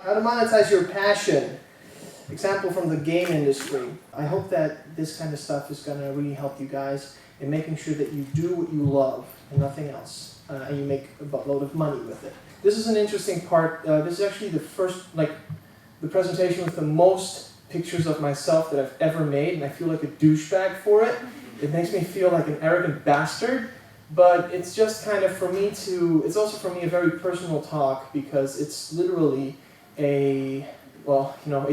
How to monetize your passion. Example from the game industry. I hope that this kind of stuff is going to really help you guys in making sure that you do what you love and nothing else. And you make a buttload of money with it. This is an interesting part. This is actually the first, the presentation with the most pictures of myself that I've ever made, and I feel like a douchebag for it. It makes me feel like an arrogant bastard, but it's just kind of for me to, it's also for me a very personal talk because it's literally a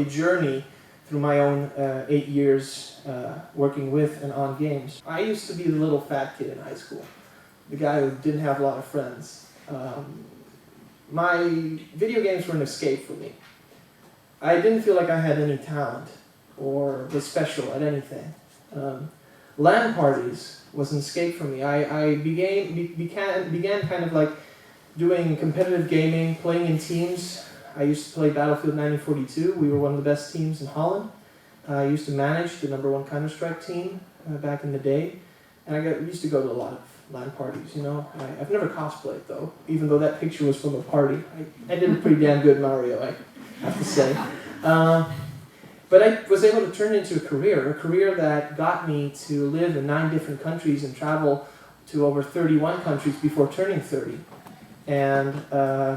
journey through my own 8 years working with and on games. I used to be the little fat kid in high school, the guy who didn't have a lot of friends. My video games were an escape for me. I didn't feel like I had any talent or was special at anything. LAN parties was an escape for me. I began kind of like doing competitive gaming, playing in teams. I used to play Battlefield 1942. We were one of the best teams in Holland. I used to manage the #1 Counter-Strike team back in the day. And I used to go to a lot of LAN parties, you know. I've never cosplayed though, even though that picture was from a party. I did a pretty damn good Mario, I have to say. But I was able to turn it into a career that got me to live in 9 different countries and travel to over 31 countries before turning 30. And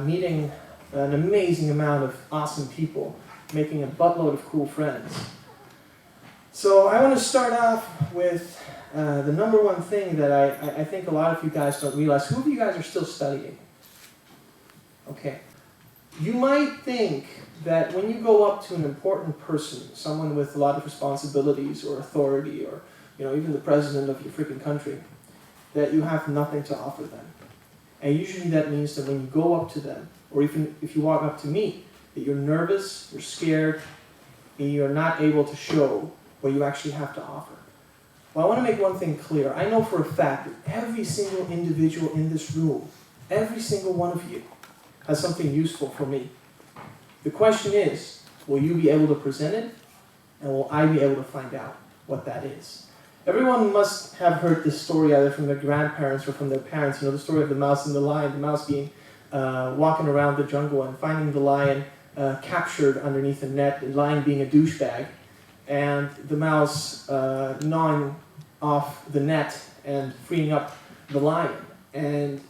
meeting an amazing amount of awesome people, making a buttload of cool friends. So I want to start off with the #1 thing that I think a lot of you guys don't realize. Who of you guys are still studying? Okay. You might think that when you go up to an important person, someone with a lot of responsibilities or authority, or even the president of your freaking country, that you have nothing to offer them. And usually that means that when you go up to them, or even if you walk up to me, that you're nervous, you're scared, and you're not able to show what you actually have to offer. Well, I want to make one thing clear. I know for a fact that every single individual in this room, every single one of you, has something useful for me. The question is, will you be able to present it? And will I be able to find out what that is? Everyone must have heard this story either from their grandparents or from their parents. You know, the story of the mouse and the lion. The mouse being walking around the jungle and finding the lion captured underneath a net, the lion being a douchebag, and the mouse gnawing off the net and freeing up the lion. And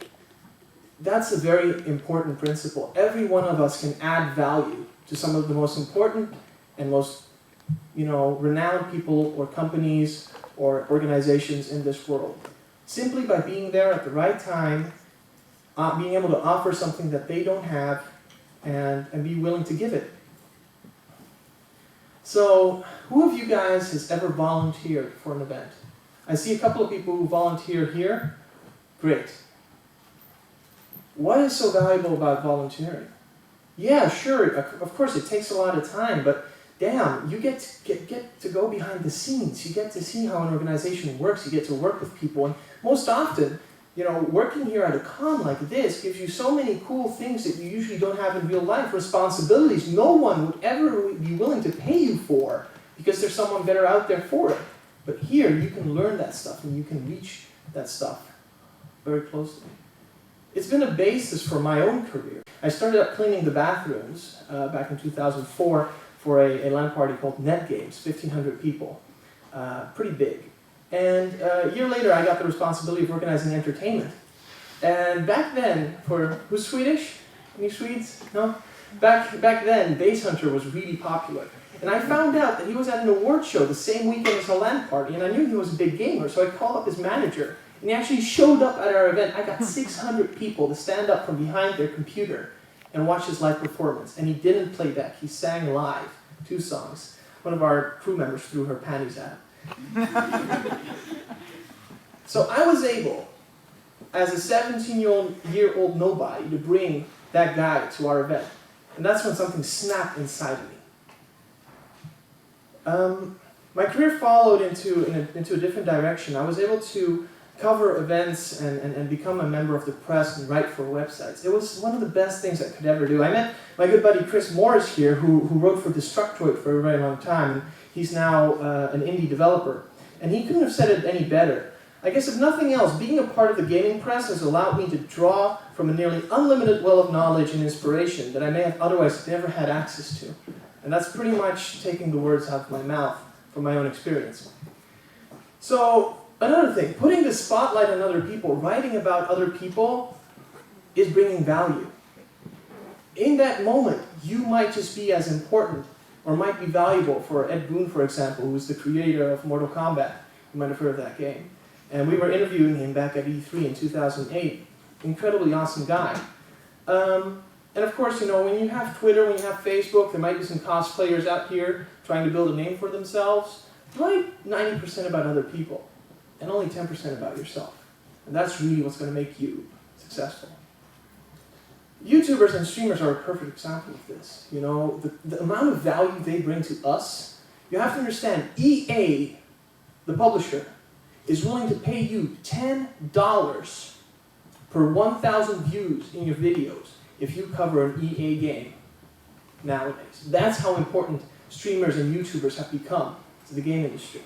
that's a very important principle. Every one of us can add value to some of the most important and most, renowned people or companies or organizations in this world. Simply by being there at the right time, being able to offer something that they don't have, and be willing to give it. So, who of you guys has ever volunteered for an event? I see a couple of people who volunteer here. Great. What is so valuable about volunteering? Yeah, sure, of course it takes a lot of time, but damn, you get to go behind the scenes. You get to see how an organization works. You get to work with people, and most often, working here at a con like this gives you so many cool things that you usually don't have in real life. Responsibilities no one would ever be willing to pay you for because there's someone better out there for it. But here, you can learn that stuff and you can reach that stuff very closely. It's been a basis for my own career. I started up cleaning the bathrooms back in 2004 for a LAN party called Net Games, 1,500 people, pretty big. And a year later, I got the responsibility of organizing entertainment. And back then, who's Swedish? Any Swedes? No? Back then, Bass Hunter was really popular. And I found out that he was at an award show the same weekend as a LAN party, and I knew he was a big gamer, so I called up his manager. And he actually showed up at our event. I got 600 people to stand up from behind their computer and watch his live performance. And he didn't play back. He sang live 2 songs. One of our crew members threw her panties at him. So I was able, as a 17-year-old nobody, to bring that guy to our event. And that's when something snapped inside of me. My career followed into a different direction. I was able to cover events and become a member of the press and write for websites. It was one of the best things I could ever do. I met my good buddy Chris Morris here, who wrote for Desucon for a very long time. He's now an indie developer. And he couldn't have said it any better. I guess if nothing else, being a part of the gaming press has allowed me to draw from a nearly unlimited well of knowledge and inspiration that I may have otherwise never had access to. And that's pretty much taking the words out of my mouth from my own experience. So, another thing, putting the spotlight on other people, writing about other people, is bringing value. In that moment, you might just be as important, or might be valuable for Ed Boon, for example, who is the creator of Mortal Kombat. You might have heard of that game. And we were interviewing him back at E3 in 2008. Incredibly awesome guy. And of course, you know, when you have Twitter, when you have Facebook, there might be some cosplayers out here trying to build a name for themselves. Write 90% about other people, and only 10% about yourself. And that's really what's going to make you successful. YouTubers and streamers are a perfect example of this. You know, the amount of value they bring to us, you have to understand, EA, the publisher, is willing to pay you $10 per 1,000 views in your videos if you cover an EA game nowadays. That's how important streamers and YouTubers have become to the game industry.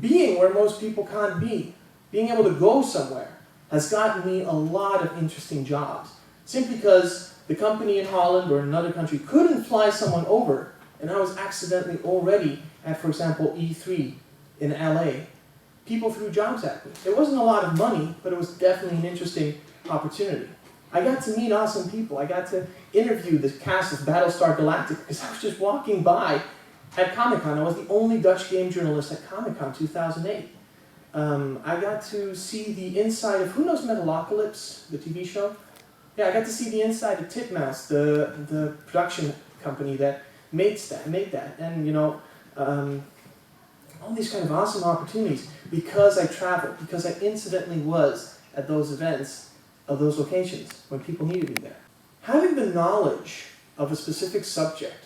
Being where most people can't be, being able to go somewhere, has gotten me a lot of interesting jobs. Simply because the company in Holland or another country couldn't fly someone over, and I was accidentally already at, for example, E3 in LA. People threw jobs at me. It wasn't a lot of money, but it was definitely an interesting opportunity. I got to meet awesome people. I got to interview the cast of Battlestar Galactica because I was just walking by at Comic-Con. I was the only Dutch game journalist at Comic-Con 2008. I got to see the inside of, who knows Metalocalypse, the TV show? Yeah, I got to see the inside of Titmouse, the production company that made that. And, you know, all these kind of awesome opportunities because I traveled, because I incidentally was at those events of those locations when people needed me there. Having the knowledge of a specific subject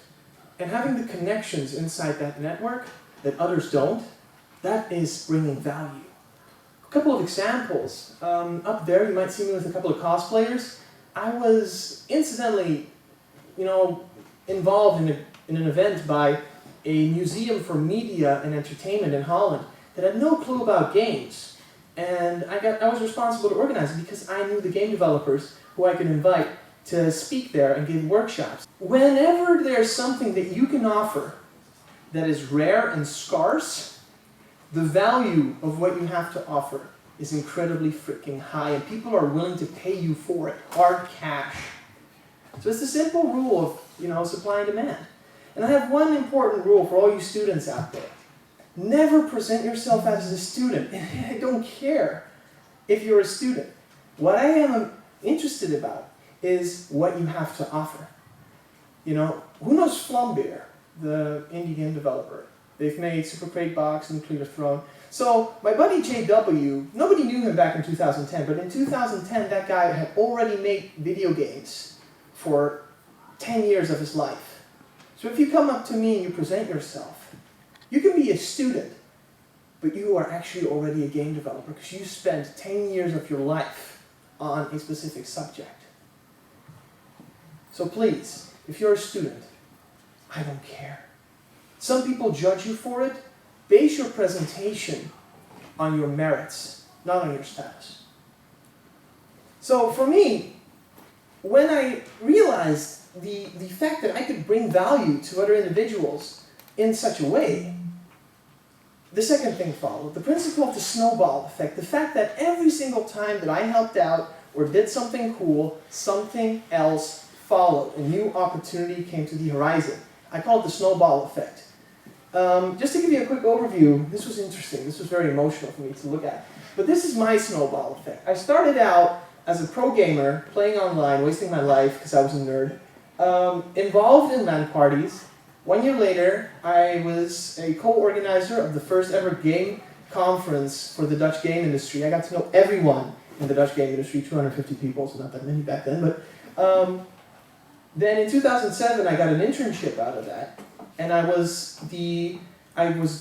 and having the connections inside that network that others don't, that is bringing value. A couple of examples. Up there you might see me with a couple of cosplayers. I was incidentally, you know, involved in an event by a museum for media and entertainment in Holland that had no clue about games. And I was responsible to organize it because I knew the game developers who I could invite to speak there and give workshops. Whenever there's something that you can offer that is rare and scarce, the value of what you have to offer is incredibly freaking high, and people are willing to pay you for it, hard cash. So it's the simple rule of, you know, supply and demand. And I have one important rule for all you students out there. Never present yourself as a student. I don't care if you're a student. What I am interested about is what you have to offer. You know, who knows Flambeer, the indie game developer? They've made Super Crate Box, Nuclear Throne. So my buddy JW, nobody knew him back in 2010, but in 2010 that guy had already made video games for 10 years of his life. So if you come up to me and you present yourself, you can be a student, but you are actually already a game developer because you spent 10 years of your life on a specific subject. So please, if you're a student, I don't care. Some people judge you for it. Base your presentation on your merits, not on your status. So for me, when I realized the fact that I could bring value to other individuals in such a way, the second thing followed. The principle of the snowball effect. The fact that every single time that I helped out or did something cool, something else followed. A new opportunity came to the horizon. I call it the snowball effect. Just to give you a quick overview, this was interesting. This was very emotional for me to look at. But this is my snowball effect. I started out as a pro gamer, playing online, wasting my life because I was a nerd, involved in LAN parties. 1 year later, I was a co-organizer of the first ever game conference for the Dutch game industry. I got to know everyone in the Dutch game industry, 250 people, so not that many back then. But then in 2007, I got an internship out of that. And I was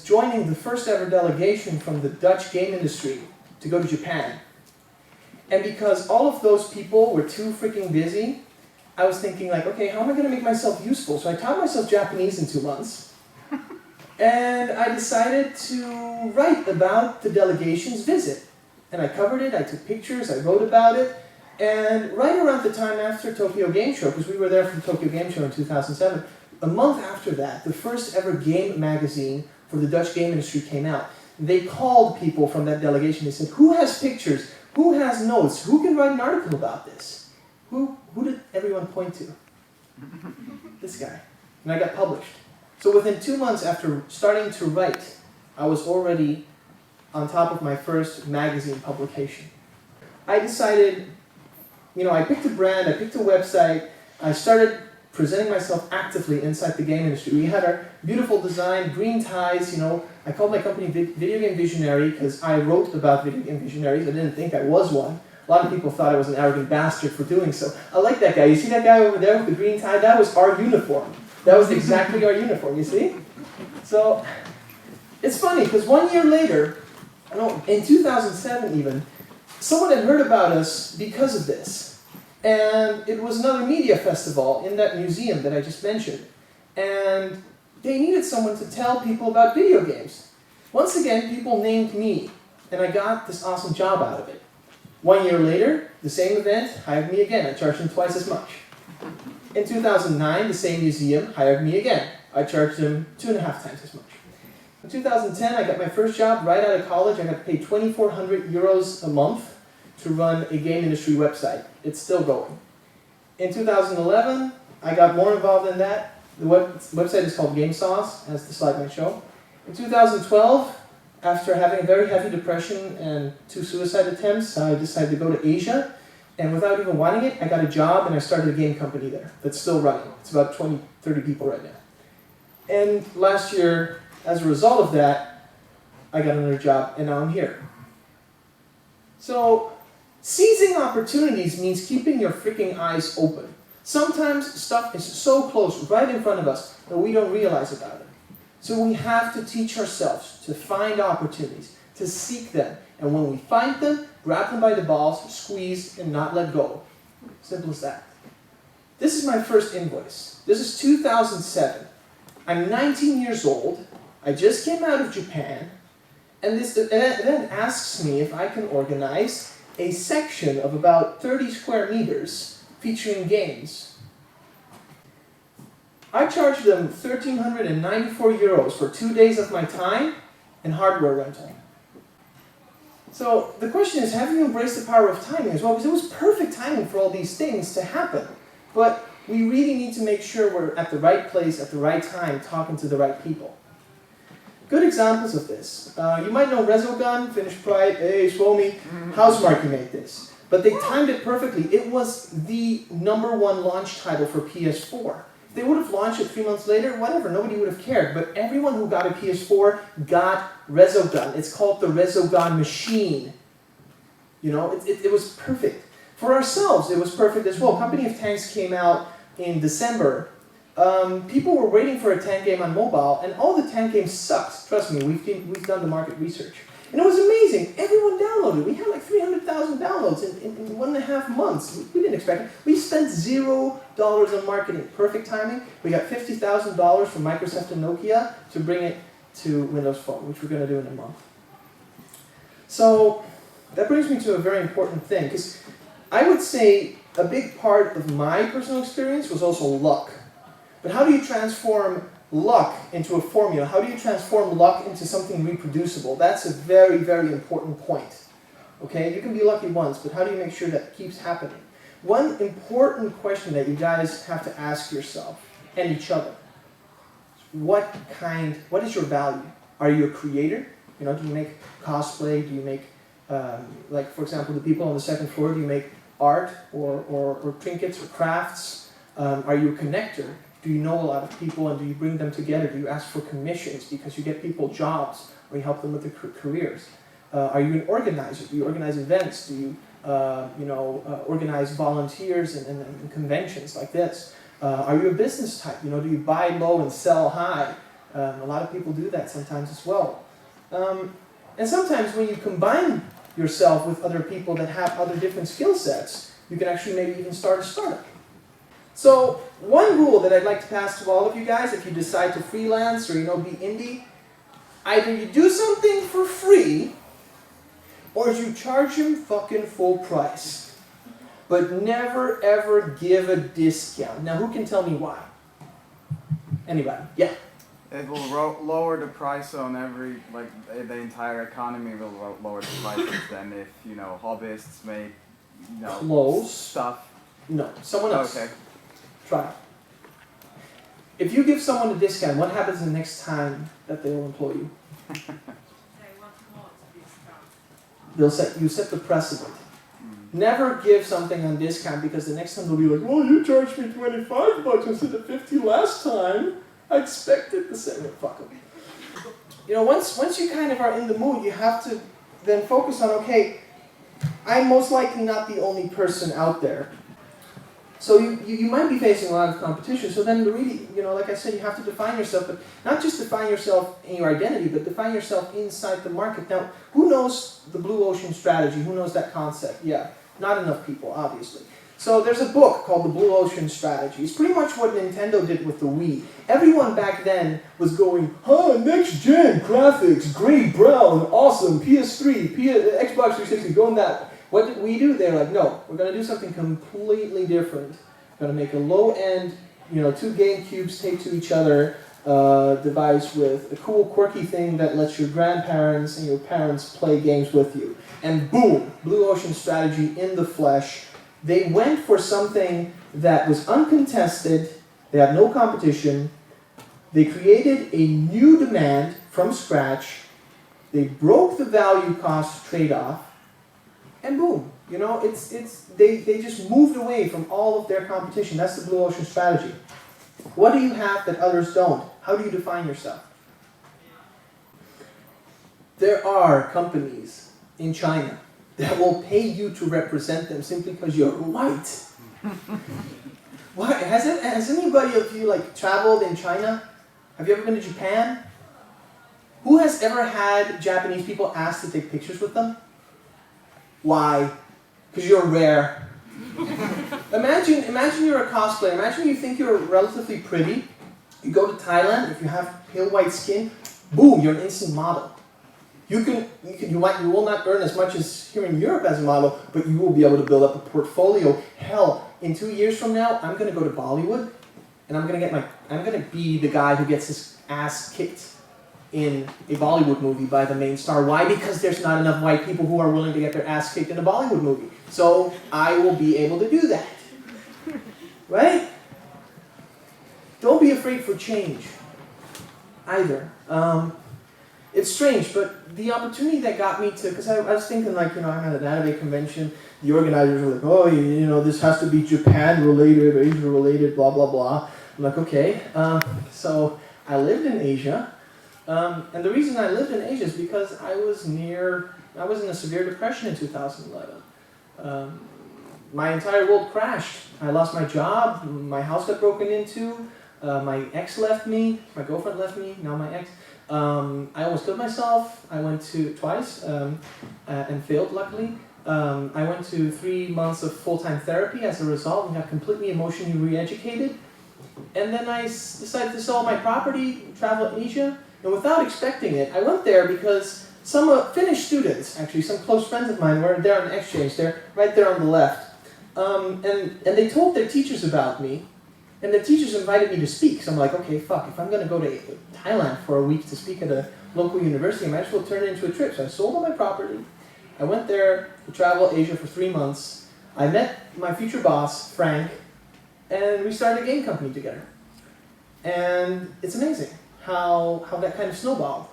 joining the first ever delegation from the Dutch game industry to go to Japan. And because all of those people were too freaking busy, I was thinking like, okay, how am I going to make myself useful? So I taught myself Japanese in 2 months. And I decided to write about the delegation's visit. And I covered it, I took pictures, I wrote about it. And right around the time after Tokyo Game Show, because we were there for the Tokyo Game Show in 2007, a month after that, the first ever game magazine for the Dutch game industry came out. They called people from that delegation. They said, who has pictures? Who has notes? Who can write an article about this? Who did everyone point to? This guy. And I got published. So within 2 months after starting to write, I was already on top of my first magazine publication. I decided, I picked a brand, I picked a website, I started presenting myself actively inside the game industry. We had our beautiful design, green ties, I called my company Video Game Visionary because I wrote about video game visionaries. I didn't think I was one. A lot of people thought I was an arrogant bastard for doing so. I like that guy. You see that guy over there with the green tie? That was our uniform. That was exactly our uniform, you see? So, it's funny because 1 year later, in 2007 even, someone had heard about us because of this. And it was another media festival in that museum that I just mentioned. And they needed someone to tell people about video games. Once again, people named me, and I got this awesome job out of it. 1 year later, the same event hired me again. I charged them twice as much. In 2009, the same museum hired me again. I charged them 2.5 times as much. In 2010, I got my first job right out of college. I got paid 2,400 euros a month to run a game industry website. It's still going. In 2011, I got more involved in that. The website is called Game Sauce, as the slide might show. In 2012, after having a very heavy depression and 2 suicide attempts, I decided to go to Asia. And without even wanting it, I got a job and I started a game company there that's still running. It's about 20, 30 people right now. And last year, as a result of that, I got another job and now I'm here. So, seizing opportunities means keeping your freaking eyes open. Sometimes stuff is so close, right in front of us, that we don't realize about it. So we have to teach ourselves to find opportunities, to seek them. And when we find them, grab them by the balls, squeeze, and not let go. Simple as that. This is my first invoice. This is 2007. I'm 19 years old. I just came out of Japan. And this event asks me if I can organize a section of about 30 square meters featuring games. I charged them 1,394 euros for 2 days of my time and hardware rental. So the question is, have you embraced the power of timing as well? Because it was perfect timing for all these things to happen. But we really need to make sure we're at the right place at the right time, talking to the right people. Good examples of this. You might know Desucon, Finnish pride, hey, Suomi, Housemarque made this. But they timed it perfectly. It was the #1 launch title for PS4. If they would have launched it 3 months later, whatever, nobody would have cared. But everyone who got a PS4 got Desucon. It's called the Desucon machine. It was perfect. For ourselves, it was perfect as well. Company of Tanks came out in December. People were waiting for a tank game on mobile, and all the tank games sucked. Trust me, we've done the market research. And it was amazing. Everyone downloaded. We had like 300,000 downloads in 1.5 months. We didn't expect it. We spent $0 on marketing. Perfect timing. We got $50,000 from Microsoft and Nokia to bring it to Windows Phone, which we're going to do in a month. So that brings me to a very important thing, because I would say a big part of my personal experience was also luck. But how do you transform luck into a formula? How do you transform luck into something reproducible? That's a very, very important point. Okay, you can be lucky once, but how do you make sure that keeps happening? One important question that you guys have to ask yourself and each other: what is your value? Are you a creator? Do you make cosplay? Do you make, like for example, the people on the second floor, do you make art or trinkets or crafts? Are you a connector? Do you know a lot of people and do you bring them together? Do you ask for commissions because you get people jobs or you help them with their careers? Are you an organizer? Do you organize events? Do you organize volunteers and conventions like this? Are you a business type? Do you buy low and sell high? A lot of people do that sometimes as well. And sometimes when you combine yourself with other people that have other different skill sets, you can actually maybe even start a startup. So one rule that I'd like to pass to all of you guys, if you decide to freelance or be indie, either you do something for free, or you charge him fucking full price. But never ever give a discount. Now who can tell me why? Anybody? Yeah. It will lower the price on the entire economy will lower the prices than if, hobbyists make, Close. stuff. No, someone else. Okay. Try it. If you give someone a discount, what happens the next time that they will employ you? You set the precedent. Never give something on discount because the next time they'll be like, well, you charged me $25 instead of $50 last time. I expected the same. Fuck them. Once you kind of are in the mood, you have to then focus on, okay, I'm most likely not the only person out there. So you might be facing a lot of competition. So then really, like I said, you have to define yourself, but not just define yourself in your identity, but define yourself inside the market. Now, who knows the blue ocean strategy? Who knows that concept? Yeah, not enough people, obviously. So there's a book called The Blue Ocean Strategy. It's pretty much what Nintendo did with the Wii. Everyone back then was going, next gen graphics, gray, brown, awesome, PS3, Xbox 360, going that way. What did we do? They're like, no, we're going to do something completely different. We're going to make a low-end, 2 GameCubes taped to each other device with a cool, quirky thing that lets your grandparents and your parents play games with you. And boom, Blue Ocean Strategy in the flesh. They went for something that was uncontested. They had no competition. They created a new demand from scratch. They broke the value-cost trade-off. And boom, they just moved away from all of their competition. That's the Blue Ocean Strategy. What do you have that others don't? How do you define yourself? There are companies in China that will pay you to represent them simply because you're white. What? Has anybody of you traveled in China? Have you ever been to Japan? Who has ever had Japanese people ask to take pictures with them? Why? Because you're rare. Imagine you're a cosplayer. Imagine you think you're relatively pretty. You go to Thailand. If you have pale white skin, boom, you're an instant model. You will not earn as much as here in Europe as a model, but you will be able to build up a portfolio. Hell, in 2 years from now, I'm going to go to Bollywood, and I'm going to be the guy who gets his ass kicked in a Bollywood movie by the main star. Why? Because there's not enough white people who are willing to get their ass kicked in a Bollywood movie. So I will be able to do that. Right? Don't be afraid for change either. It's strange, but the opportunity that got me to, because I was thinking I'm at an anime convention, the organizers were like, oh, this has to be Japan related, Asia related, blah, blah, blah. I'm like, okay. So I lived in Asia. And the reason I lived in Asia is because I was in a severe depression in 2011. My entire world crashed. I lost my job, my house got broken into, my ex left me, my girlfriend left me, now my ex. I almost killed myself. I went to twice and failed, luckily. I went to 3 months of full-time therapy as a result and got completely emotionally re-educated. And then I decided to sell my property, travel to Asia. And without expecting it, I went there because some Finnish students, actually some close friends of mine, were there on exchange. They're right there on the left. And they told their teachers about me, and the teachers invited me to speak. So I'm like, okay, fuck, if I'm going to go to Thailand for a week to speak at a local university, I might as well turn it into a trip. So I sold all my property. I went there to travel Asia for 3 months. I met my future boss, Frank, and we started a game company together. And it's amazing how that kind of snowballed,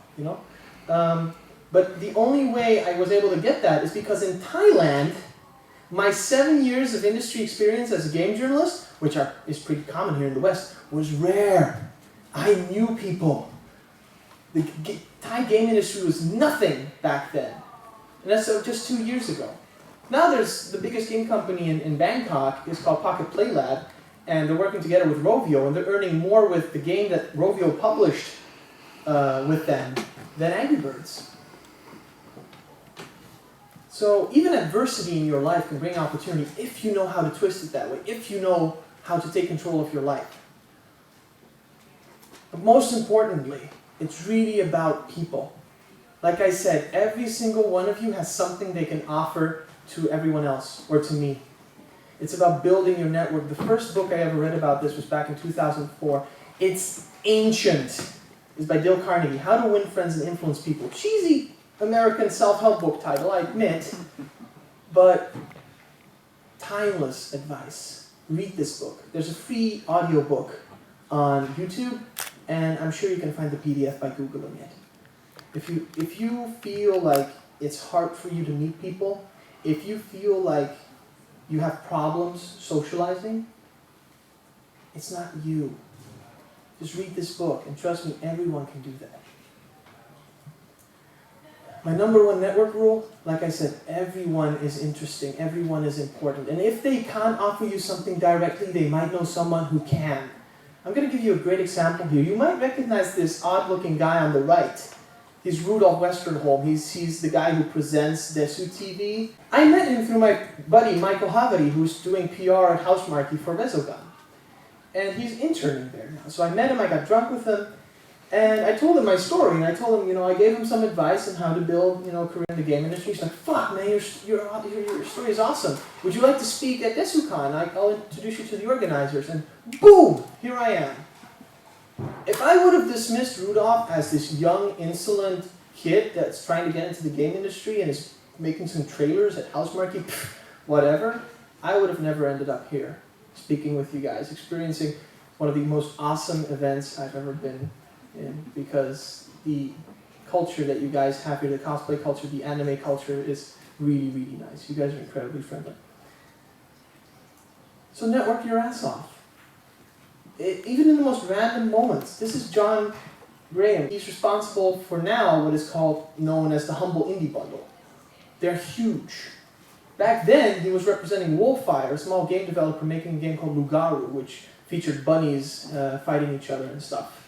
But the only way I was able to get that is because in Thailand, my 7 years of industry experience as a game journalist, which is pretty common here in the West, was rare. I knew people. The Thai game industry was nothing back then. And that's just 2 years ago. Now there's the biggest game company in Bangkok. It's called Pocket Play Lab. And they're working together with Rovio, and they're earning more with the game that Rovio published with them than Angry Birds. So even adversity in your life can bring opportunity if you know how to twist it that way, if you know how to take control of your life. But most importantly, it's really about people. Like I said, every single one of you has something they can offer to everyone else, or to me. It's about building your network. The first book I ever read about this was back in 2004. It's ancient. It's by Dale Carnegie, How to Win Friends and Influence People. Cheesy American self-help book title, I admit, but timeless advice. Read this book. There's a free audiobook on YouTube, and I'm sure you can find the PDF by Googling it. If you feel like it's hard for you to meet people, if you feel like you have problems socializing, it's not you. Just read this book, and trust me, everyone can do that. My #1 network rule, like I said, everyone is interesting, everyone is important. And if they can't offer you something directly, they might know someone who can. I'm going to give you a great example here. You might recognize this odd-looking guy on the right. He's Rudolph Westerholm. He's the guy who presents Desu TV. I met him through my buddy Michael Havari, who's doing PR at Housemarque for Desucon. And he's interning there now. So I met him, I got drunk with him, and I told him my story, and I told him, I gave him some advice on how to build, a career in the game industry. He's like, fuck, man, your story is awesome. Would you like to speak at Desucon? I'll introduce you to the organizers. And boom, here I am. If I would have dismissed Rudolph as this young, insolent kid that's trying to get into the game industry and is making some trailers at Housemarque, whatever, I would have never ended up here, speaking with you guys, experiencing one of the most awesome events I've ever been in, because the culture that you guys have here, the cosplay culture, the anime culture, is really, really nice. You guys are incredibly friendly. So network your ass off. Even in the most random moments. This is John Graham. He's responsible for now what is known as the Humble Indie Bundle. They're huge. Back then, he was representing Wolfire, a small game developer making a game called Lugaru, which featured bunnies fighting each other and stuff.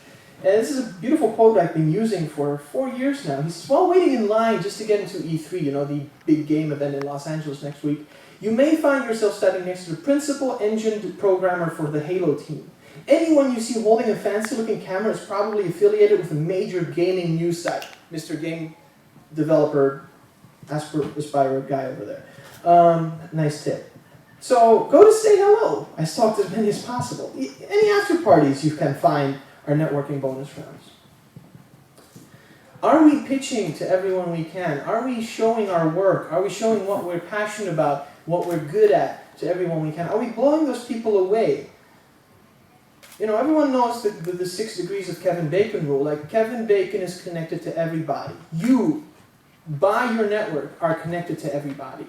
And this is a beautiful quote I've been using for 4 years now. He says, while waiting in line just to get into E3, the big game event in Los Angeles next week, you may find yourself standing next to the principal engine programmer for the Halo team. Anyone you see holding a fancy-looking camera is probably affiliated with a major gaming news site. Mr. Game Developer, Aspire guy over there. Nice tip. So go to say hello. I stalked as many as possible. Any after parties you can find are networking bonus rounds. Are we pitching to everyone we can? Are we showing our work? Are we showing what we're passionate about, what we're good at to everyone we can? Are we blowing those people away? Everyone knows the 6 degrees of Kevin Bacon rule. Like, Kevin Bacon is connected to everybody. You, by your network, are connected to everybody.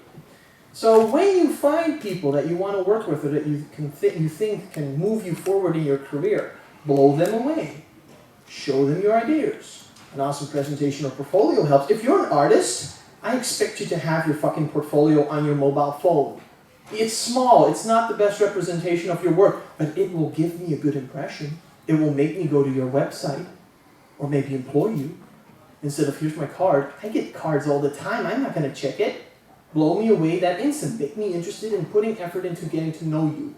So when you find people that you want to work with or that you think can move you forward in your career, blow them away. Show them your ideas. An awesome presentation or portfolio helps. If you're an artist, I expect you to have your fucking portfolio on your mobile phone. It's small, it's not the best representation of your work, but it will give me a good impression. It will make me go to your website, or maybe employ you. Instead of, here's my card. I get cards all the time, I'm not going to check it. Blow me away that instant. Make me interested in putting effort into getting to know you.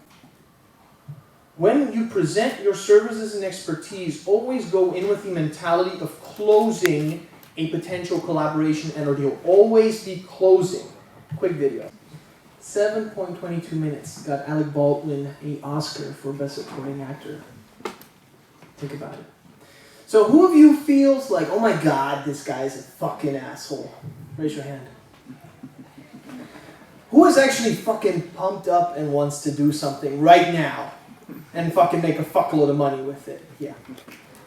When you present your services and expertise, always go in with the mentality of closing a potential collaboration and or deal. Always be closing. Quick video. 7.22 minutes got Alec Baldwin an Oscar for Best Supporting Actor. Think about it. So who of you feels like, oh my god, this guy's a fucking asshole? Raise your hand. Who is actually fucking pumped up and wants to do something right now and fucking make a fuckload of money with it? Yeah.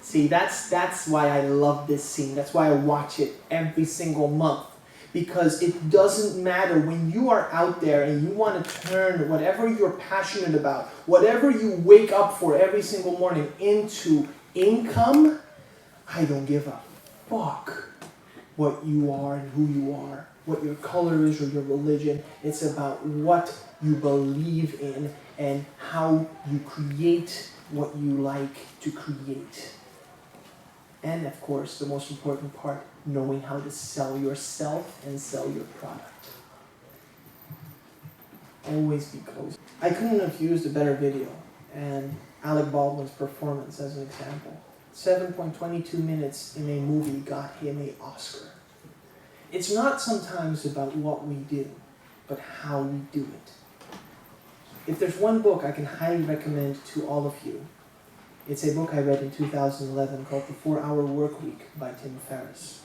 See, that's why I love this scene. That's why I watch it every single month. Because it doesn't matter when you are out there and you want to turn whatever you're passionate about, whatever you wake up for every single morning into income, I don't give a fuck what you are and who you are, what your color is or your religion. It's about what you believe in and how you create what you like to create. And of course, the most important part, knowing how to sell yourself and sell your product. Always be close. I couldn't have used a better video. and Alec Baldwin's performance as an example. 7.22 minutes in a movie got him an Oscar. It's not sometimes about what we do, but how we do it. If there's one book I can highly recommend to all of you, it's a book I read in 2011 called The 4-Hour Workweek by Tim Ferriss.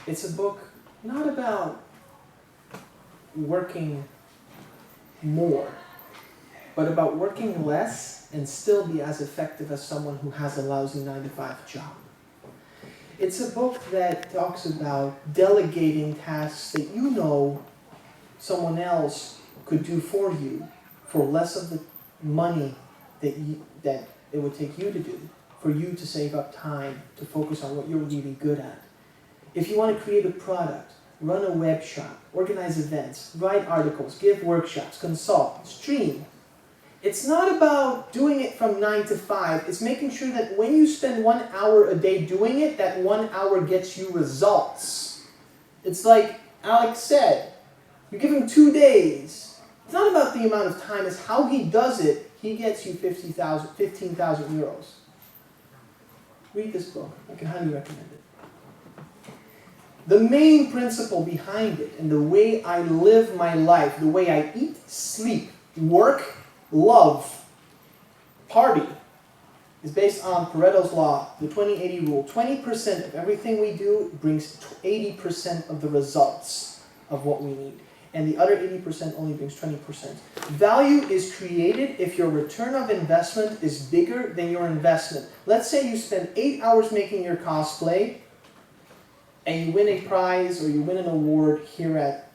It's a book not about working more, but about working less and still be as effective as someone who has a lousy 9-to-5 job. It's a book that talks about delegating tasks that you know someone else could do for you for less of the money that it would take you to do, for you to save up time to focus on what you're really good at. If you want to create a product, run a web shop, organize events, write articles, give workshops, consult, stream, it's not about doing it from 9 to 5. It's making sure that when you spend 1 hour a day doing it, that 1 hour gets you results. It's like Alex said, you give him 2 days. It's not about the amount of time, it's how he does it. He gets you 15,000 euros. Read this book. I can highly recommend it. The main principle behind it and the way I live my life, the way I eat, sleep, work, love, party, is based on Pareto's law, the 20-80 rule. 20% of everything we do brings 80% of the results of what we need. And the other 80% only brings 20%. Value is created if your return of investment is bigger than your investment. Let's say you spend 8 hours making your cosplay, and you win a prize or you win an award here at,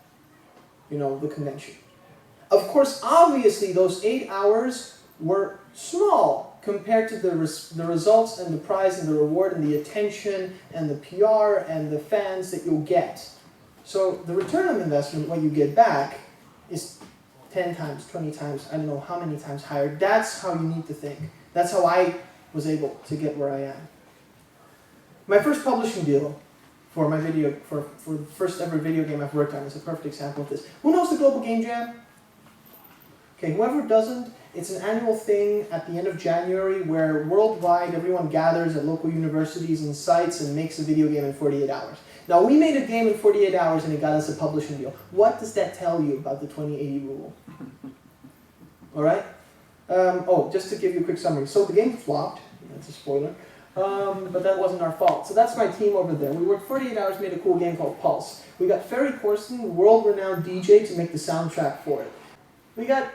the convention. Of course, obviously, those 8 hours were small compared to the results and the prize and the reward and the attention and the PR and the fans that you'll get. So the return on investment, what you get back, is 10 times, 20 times, I don't know how many times higher. That's how you need to think. That's how I was able to get where I am. My first publishing deal for my video, for the first ever video game I've worked on is a perfect example of this. Who knows the Global Game Jam? Okay, whoever doesn't, it's an annual thing at the end of January where worldwide everyone gathers at local universities and sites and makes a video game in 48 hours. Now, we made a game in 48 hours and it got us a publishing deal. What does that tell you about the 20-80 rule? All right? Just to give you a quick summary. So the game flopped. That's a spoiler. But that wasn't our fault. So that's my team over there. We worked 48 hours, made a cool game called Pulse. We got Ferry Corsten, world-renowned DJ, to make the soundtrack for it. We got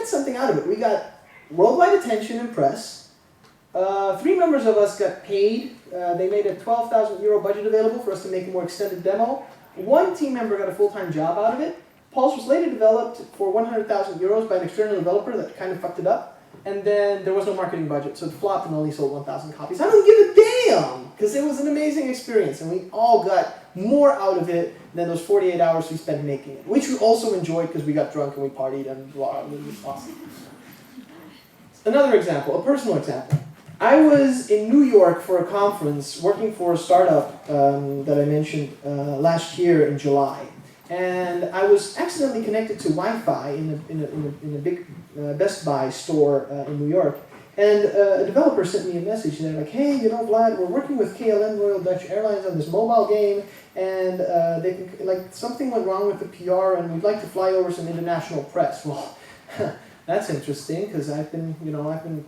something out of it. We got worldwide attention and press. 3 members of us got paid. They made a 12,000 euro budget available for us to make a more extended demo. 1 team member got a full-time job out of it. Pulse was later developed for 100,000 euros by an external developer that kind of fucked it up. And then there was no marketing budget, so it flopped and only sold 1,000 copies. I don't give a damn, because it was an amazing experience, and we all got more out of it than those 48 hours we spent making it, which we also enjoyed because we got drunk and we partied and blah, it was awesome. Another example, a personal example. I was in New York for a conference working for a startup that I mentioned last year in July. And I was accidentally connected to Wi-Fi in a big Best Buy store in New York. And a developer sent me a message and they're like, hey, Vlad, we're working with KLM Royal Dutch Airlines on this mobile game, and something went wrong with the PR and we'd like to fly over some international press. Well, that's interesting because I've been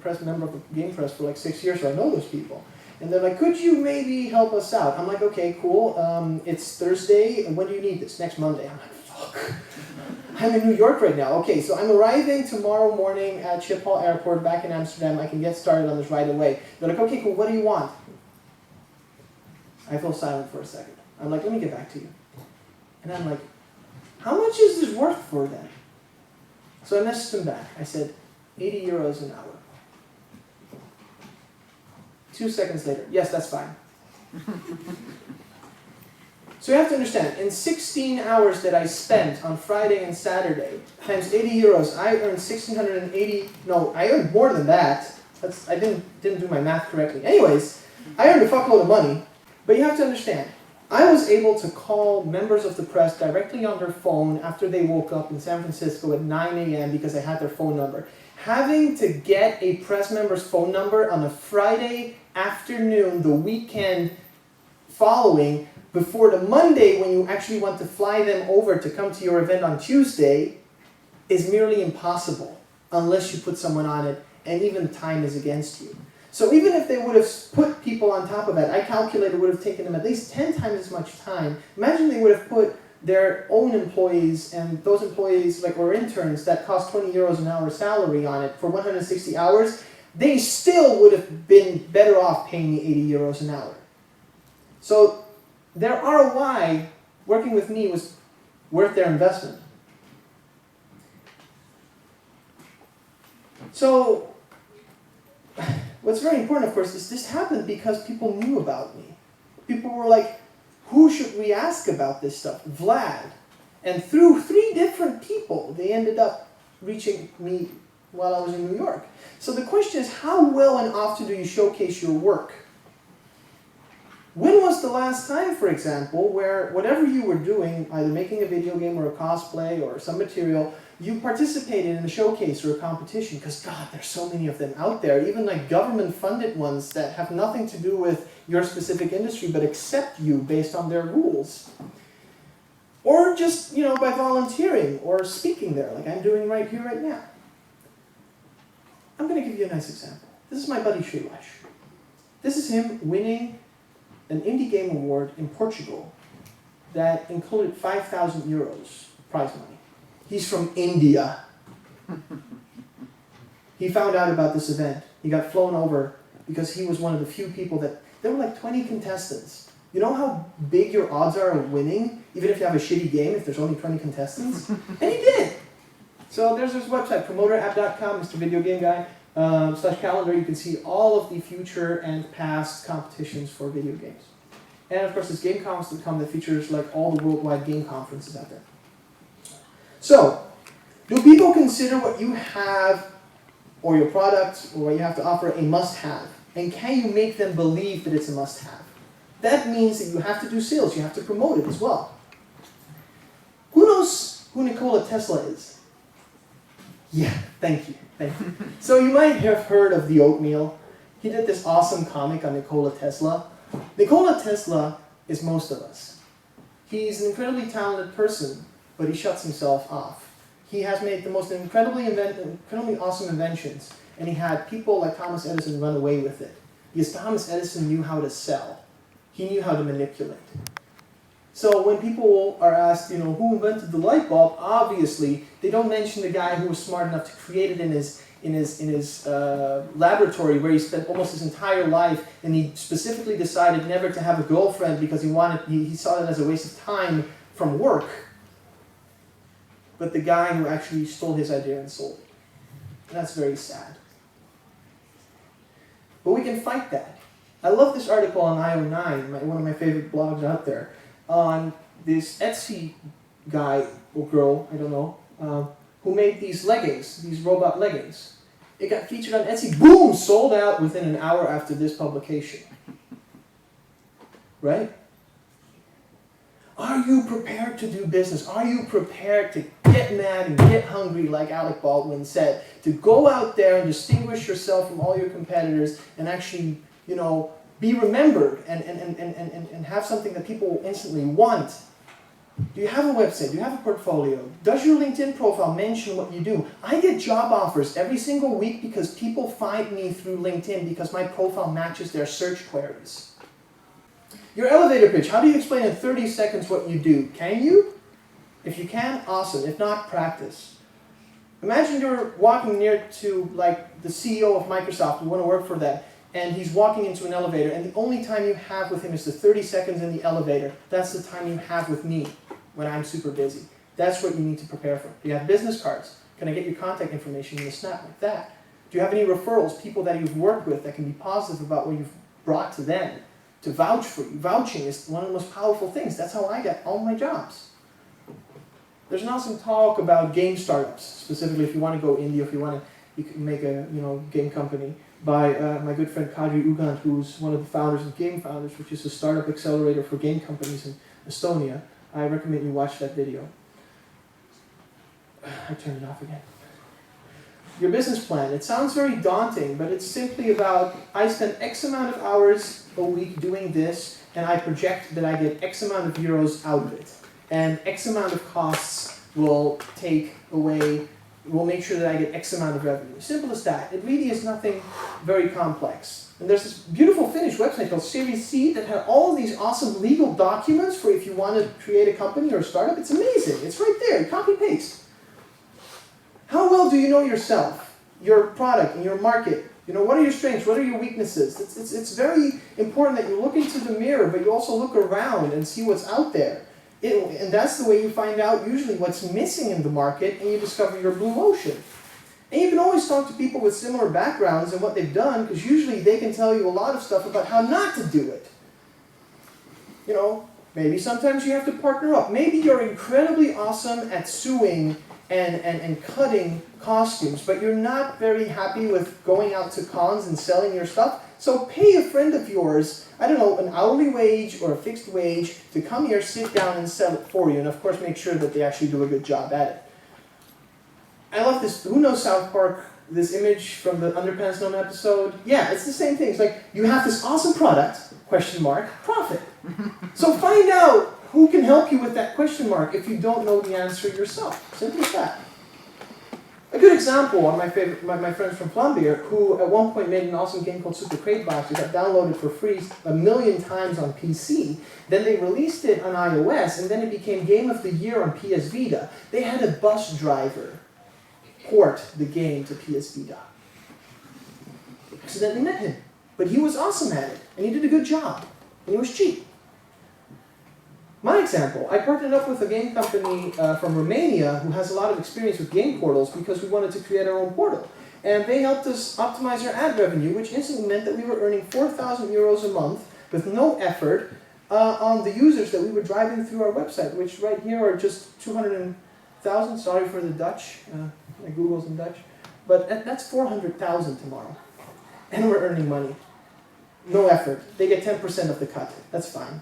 press member of the game press for like 6 years, so I know those people. And they're like, could you maybe help us out? I'm like, okay, cool. It's Thursday, and when do you need this? Next Monday. I'm like, fuck. I'm in New York right now. Okay, so I'm arriving tomorrow morning at Schiphol Airport back in Amsterdam. I can get started on this right away. They're like, okay, cool, what do you want? I feel silent for a second. I'm like, let me get back to you. And I'm like, how much is this worth for them? So I messaged them back. I said, 80 euros an hour. 2 seconds later, yes, that's fine. So you have to understand, in 16 hours that I spent on Friday and Saturday, times 80 euros, I earned 1,680, no, I earned more than that. I didn't do my math correctly. Anyways, I earned a fuckload of money, but you have to understand, I was able to call members of the press directly on their phone after they woke up in San Francisco at 9 a.m. because I had their phone number. Having to get a press member's phone number on a Friday afternoon, the weekend following, before the Monday when you actually want to fly them over to come to your event on Tuesday, is merely impossible unless you put someone on it, and even time is against you. So even if they would have put people on top of that, I calculate it would have taken them at least 10 times as much time. Imagine they would have put their own employees, and those employees or interns that cost 20 euros an hour salary on it for 160 hours, they still would have been better off paying me 80 euros an hour. So their ROI working with me was worth their investment. So what's very important, of course, is this happened because people knew about me. People were like, who should we ask about this stuff? Vlad. And through 3 different people, they ended up reaching me while I was in New York. So the question is, how well and often do you showcase your work? When was the last time, for example, where whatever you were doing, either making a video game or a cosplay or some material, you participated in a showcase or a competition? Because God, there's so many of them out there, even government-funded ones that have nothing to do with your specific industry, but accept you based on their rules. Or just, by volunteering or speaking there, like I'm doing right here, right now. I'm going to give you a nice example. This is my buddy Srilash. This is him winning an indie game award in Portugal that included 5,000 euros prize money. He's from India. He found out about this event. He got flown over because he was one of the few people that... There were 20 contestants. You know how big your odds are of winning, even if you have a shitty game, if there's only 20 contestants? And he did! So there's this website, promoterapp.com, Mr. Video Game Guy, /calendar. You can see all of the future and past competitions for video games. And of course, there's gamecoms.com that features all the worldwide game conferences out there. So, do people consider what you have, or your product, or what you have to offer a must-have? And can you make them believe that it's a must-have? That means that you have to do sales, you have to promote it as well. Who knows who Nikola Tesla is? Yeah, thank you. So you might have heard of the oatmeal. He did this awesome comic on Nikola Tesla. Nikola Tesla is most of us. He's an incredibly talented person, but he shuts himself off. He has made the most incredibly awesome inventions, and he had people like Thomas Edison run away with it. Because Thomas Edison knew how to sell. He knew how to manipulate. So when people are asked, who invented the light bulb, obviously they don't mention the guy who was smart enough to create it in his laboratory, where he spent almost his entire life, and he specifically decided never to have a girlfriend because he saw it as a waste of time from work. But the guy who actually stole his idea and sold it. And that's very sad. But we can fight that. I love this article on IO9, one of my favorite blogs out there, on this Etsy guy or girl, I don't know, who made these leggings, these robot leggings. It got featured on Etsy, boom, sold out within an hour after this publication. Right? Are you prepared to do business? Are you prepared to get mad and get hungry, like Alec Baldwin said, to go out there and distinguish yourself from all your competitors and actually, be remembered and have something that people will instantly want? Do you have a website? Do you have a portfolio? Does your LinkedIn profile mention what you do? I get job offers every single week because people find me through LinkedIn because my profile matches their search queries. Your elevator pitch. How do you explain in 30 seconds what you do? Can you? If you can, awesome. If not, practice. Imagine you're walking near to the CEO of Microsoft. You want to work for that. And he's walking into an elevator, and the only time you have with him is the 30 seconds in the elevator. That's the time you have with me when I'm super busy. That's what you need to prepare for. Do you have business cards? Can I get your contact information in the snap like that? Do you have any referrals, people that you've worked with that can be positive about what you've brought to them, to vouch for you? Vouching is one of the most powerful things. That's how I get all my jobs. There's now some talk about game startups, specifically if you want to go indie, if you want to make a game company, by my good friend Kadri Ugand, who's one of the founders of Game Founders, which is a startup accelerator for game companies in Estonia. I recommend you watch that video. I turned it off again. your business plan. It sounds very daunting, but it's simply about, I spend X amount of hours a week doing this, and I project that I get X amount of euros out of it. And X amount of costs will make sure that I get X amount of revenue. Simple as that. It really is nothing very complex. And there's this beautiful Finnish website called Series C that had all of these awesome legal documents for if you want to create a company or a startup. It's amazing. It's right there. Copy paste. How well do you know yourself, your product, and your market? You know, what are your strengths? What are your weaknesses? It's very important that you look into the mirror, but you also look around and see what's out there. And that's the way you find out usually what's missing in the market, and you discover your blue ocean. And you can always talk to people with similar backgrounds and what they've done, because usually they can tell you a lot of stuff about how not to do it. You know, maybe sometimes you have to partner up. Maybe you're incredibly awesome at sewing and cutting costumes, but you're not very happy with going out to cons and selling your stuff. So pay a friend of yours, I don't know, an hourly wage or a fixed wage to come here, sit down and sell it for you. And of course make sure that they actually do a good job at it. I love this, who knows South Park, this image from the Underpants Gnome episode? Yeah, it's the same thing. It's like, you have this awesome product, question mark, profit. So find out who can help you with that question mark if you don't know the answer yourself. Simple as that. A good example, one of my friends from Flambir, who at one point made an awesome game called Super Crate Box. It got downloaded for free 1 million times on PC. Then they released it on iOS, and then it became Game of the Year on PS Vita. They had a bus driver port the game to PS Vita. Accidentally met him. But he was awesome at it, and he did a good job, and he was cheap. My example, I partnered up with a game company from Romania who has a lot of experience with game portals because we wanted to create our own portal. And they helped us optimize our ad revenue, which instantly meant that we were earning 4,000 euros a month with no effort on the users that we were driving through our website, which right here are just 200,000. Sorry for the Dutch, my Google's in Dutch. But that's 400,000 tomorrow. And we're earning money. No effort. They get 10% of the cut. That's fine.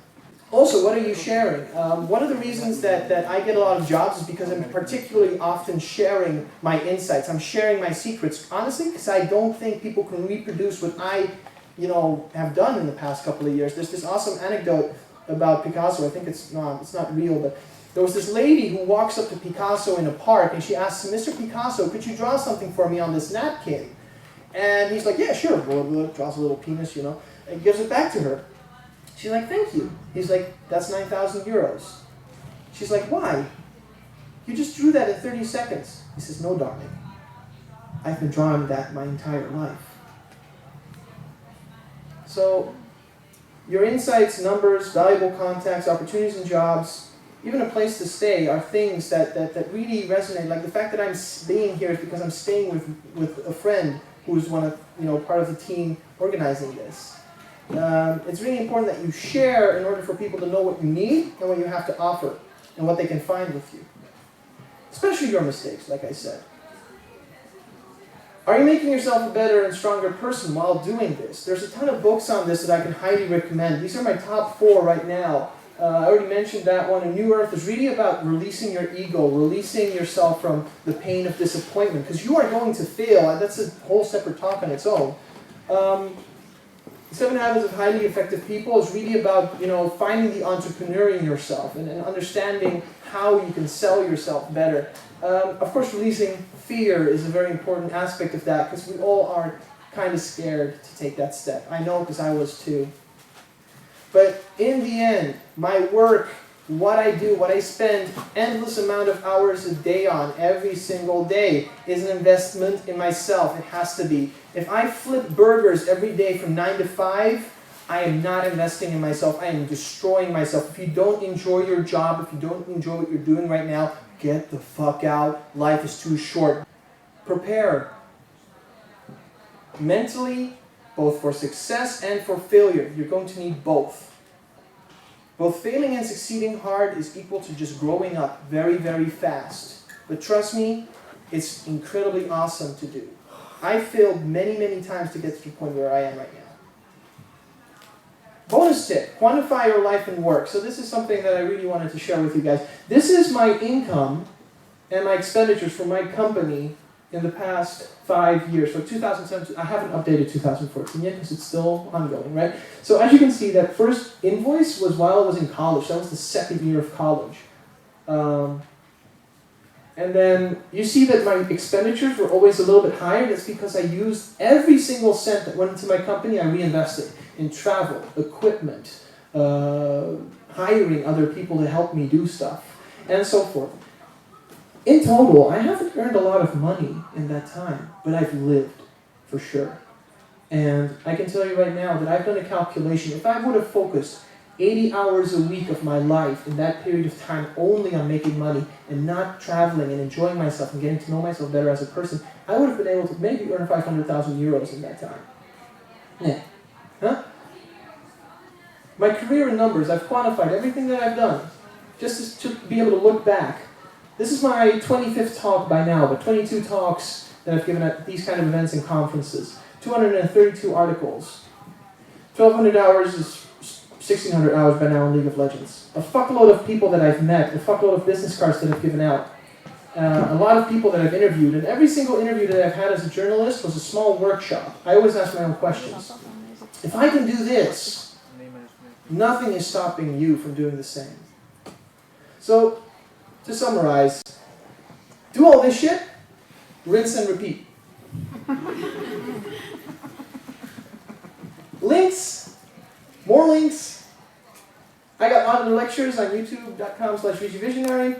Also, what are you sharing? One of the reasons that I get a lot of jobs is because I'm particularly often sharing my insights. I'm sharing my secrets, honestly, because I don't think people can reproduce what I, have done in the past couple of years. There's this awesome anecdote about Picasso. I think it's not real, but there was this lady who walks up to Picasso in a park, and she asks him, "Mr. Picasso, could you draw something for me on this napkin?" And he's like, "Yeah, sure." Blah, blah, draws a little penis, and gives it back to her. She's like, "Thank you." He's like, "That's 9,000 euros. She's like, "Why? You just drew that in 30 seconds. He says, "No, darling. I've been drawing that my entire life." So, your insights, numbers, valuable contacts, opportunities and jobs, even a place to stay are things that really resonate. Like the fact that I'm being here is because I'm staying with a friend who's part of the team organizing this. It's really important that you share in order for people to know what you need and what you have to offer and what they can find with you. Especially your mistakes, like I said. Are you making yourself a better and stronger person while doing this? There's a ton of books on this that I can highly recommend. These are my top 4 right now. I already mentioned that one. A New Earth is really about releasing your ego, releasing yourself from the pain of disappointment, because you are going to fail. That's a whole separate talk on its own. 7 Habits of Highly Effective People is really about, finding the entrepreneur in yourself and understanding how you can sell yourself better. Of course, releasing fear is a very important aspect of that, because we all are kind of scared to take that step. I know, because I was too. But in the end, my work, what I do, what I spend endless amount of hours a day on every single day is an investment in myself. It has to be. If I flip burgers every day from 9 to 5, I am not investing in myself. I am destroying myself. If you don't enjoy your job, if you don't enjoy what you're doing right now, get the fuck out. Life is too short. Prepare mentally, both for success and for failure. You're going to need both. Both failing and succeeding hard is equal to just growing up very, very fast. But trust me, it's incredibly awesome to do. I failed many, many times to get to the point where I am right now. Bonus tip, quantify your life and work. So this is something that I really wanted to share with you guys. This is my income and my expenditures for my company in the past 5 years, so 2017, I haven't updated 2014 yet because it's still ongoing, right? So as you can see, that first invoice was while I was in college. That was the second year of college. And then you see that my expenditures were always a little bit higher. That's because I used every single cent that went into my company, I reinvested in travel, equipment, hiring other people to help me do stuff, and so forth. In total, I haven't earned a lot of money in that time, but I've lived, for sure. And I can tell you right now that I've done a calculation. If I would have focused 80 hours a week of my life in that period of time only on making money and not traveling and enjoying myself and getting to know myself better as a person, I would have been able to maybe earn 500,000 euros in that time. Yeah. Huh? My career in numbers, I've quantified everything that I've done, just to be able to look back. This is my 25th talk by now, but 22 talks that I've given at these kind of events and conferences. 232 articles. 1,200 hours is 1,600 hours by now in League of Legends. A fuckload of people that I've met, a fuckload of business cards that I've given out. A lot of people that I've interviewed, and every single interview that I've had as a journalist was a small workshop. I always ask my own questions. If I can do this, nothing is stopping you from doing the same. So, to summarize, do all this shit, rinse and repeat. Links, more links. I got modular lectures on youtube.com/VGVisionary.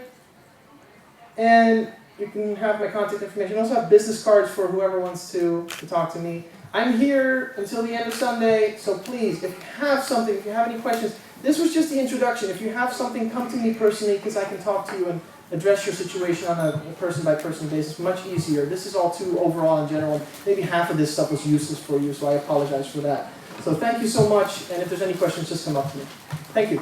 And you can have my contact information. I also have business cards for whoever wants to talk to me. I'm here until the end of Sunday, so please, if you have something, if you have any questions, this was just the introduction. If you have something, come to me personally, because I can talk to you and address your situation on a person-by-person basis. Much easier. This is all too overall and general. Maybe half of this stuff was useless for you, so I apologize for that. So thank you so much, and if there's any questions, just come up to me. Thank you.